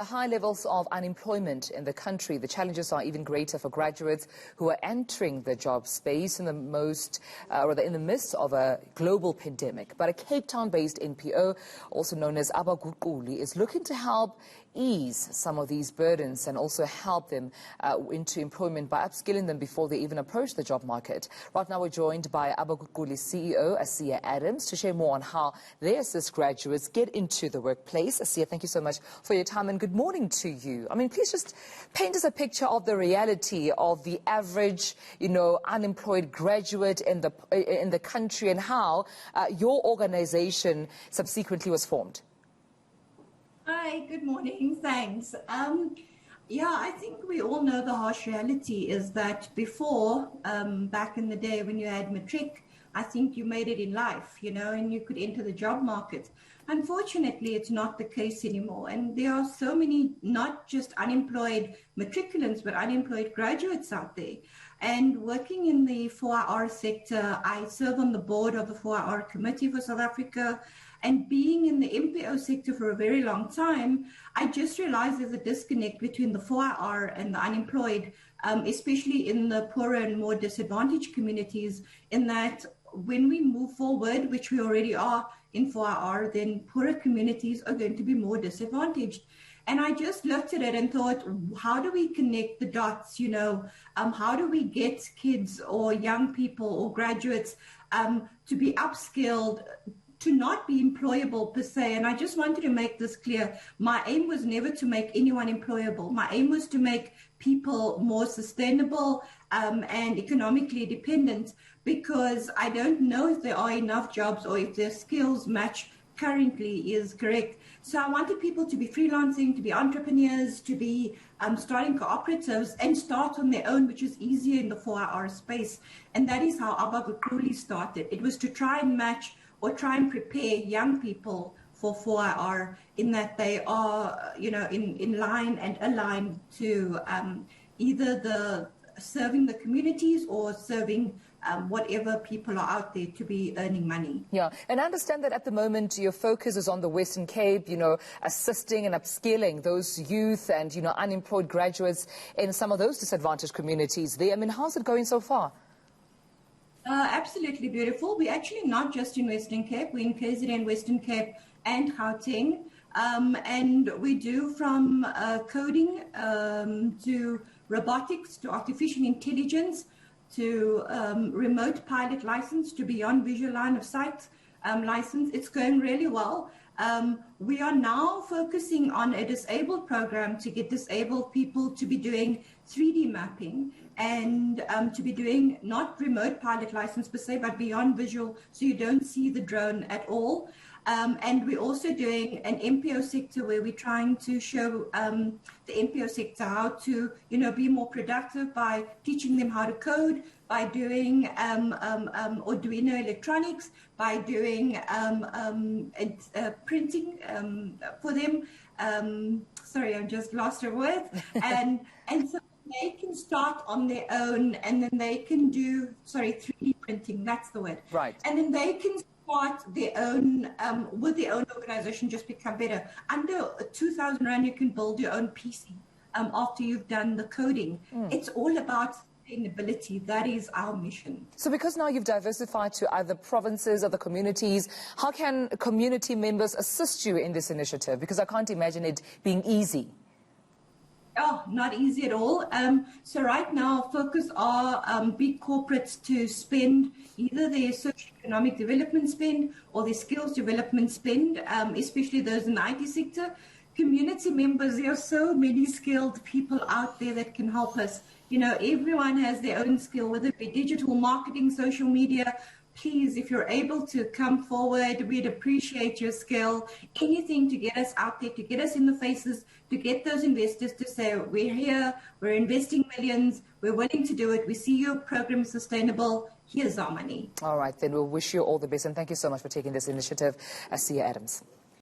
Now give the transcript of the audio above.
The high levels of unemployment in the country, the challenges are even greater for graduates who are entering the job space in the midst of a global pandemic. But a Cape Town-based NPO, also known as Abaguquli, is looking to help ease some of these burdens and also help them into employment by upskilling them before they even approach the job market. Right now we're joined by Abaguquli CEO Aasiyah to share more on how they assist graduates get into the workplace. Aasiyah, thank you so much for your time and good morning to you. I mean, please just paint us a picture of the reality of the average, unemployed graduate in the country and how your organization subsequently was formed. Hi, good morning. Thanks. I think we all know the harsh reality is that before, back in the day when you had matric, I think you made it in life, and you could enter the job market. Unfortunately, it's not the case anymore. And there are so many, not just unemployed matriculants, but unemployed graduates out there. And working in the 4R sector, I serve on the board of the 4R Committee for South Africa. And being in the MPO sector for a very long time, I just realized there's a disconnect between the 4R and the unemployed, especially in the poorer and more disadvantaged communities, in that when we move forward, which we already are in 4R, then poorer communities are going to be more disadvantaged. And I just looked at it and thought, how do we connect the dots, how do we get kids or young people or graduates to be upskilled, to not be employable per se. And I just wanted to make this clear. My aim was never to make anyone employable. My aim was to make people more sustainable and economically dependent, because I don't know if there are enough jobs or if their skills match currently is correct. So I wanted people to be freelancing, to be entrepreneurs, to be starting cooperatives and start on their own, which is easier in the 4R space. And that is how Abaguquli started. It was to try and match or try and prepare young people for 4R in that they are, in line and aligned to either the serving the communities or serving whatever people are out there to be earning money. Yeah, and I understand that at the moment your focus is on the Western Cape, assisting and upscaling those youth and, unemployed graduates in some of those disadvantaged communities there. I mean, how's it going so far? Absolutely beautiful. We're actually not just in Western Cape, we're in KZN, Western Cape and Gauteng. And we do from coding to robotics to artificial intelligence to remote pilot license to beyond visual line of sight license. It's going really well. We are now focusing on a disabled program to get disabled people to be doing 3D mapping and to be doing not remote pilot license per se, but beyond visual, so you don't see the drone at all. And we're also doing an MPO sector where we're trying to show the MPO sector how to, be more productive by teaching them how to code, by doing Arduino electronics, by doing printing for them. Sorry, I just lost a word. And so they can start on their own, and then they can do, 3D printing, that's the word. Right. And then they can start their own, with their own organization, just become better. Under 2,000 Rand, you can build your own PC after you've done the coding. It's all about sustainability. That is our mission. So because now you've diversified to other provinces, other communities, how can community members assist you in this initiative? Because I can't imagine it being easy. Oh, not easy at all. So right now, our focus are big corporates to spend either their socio-economic development spend or their skills development spend, especially those in the IT sector. Community members, there are so many skilled people out there that can help us. Everyone has their own skill, whether it be digital marketing, social media. Please, if you're able to come forward, we'd appreciate your skill. Anything to get us out there, to get us in the faces, to get those investors to say, we're here, we're investing millions, we're willing to do it, we see your program is sustainable, here's our money. All right, then we'll wish you all the best and thank you so much for taking this initiative, Aasiyah.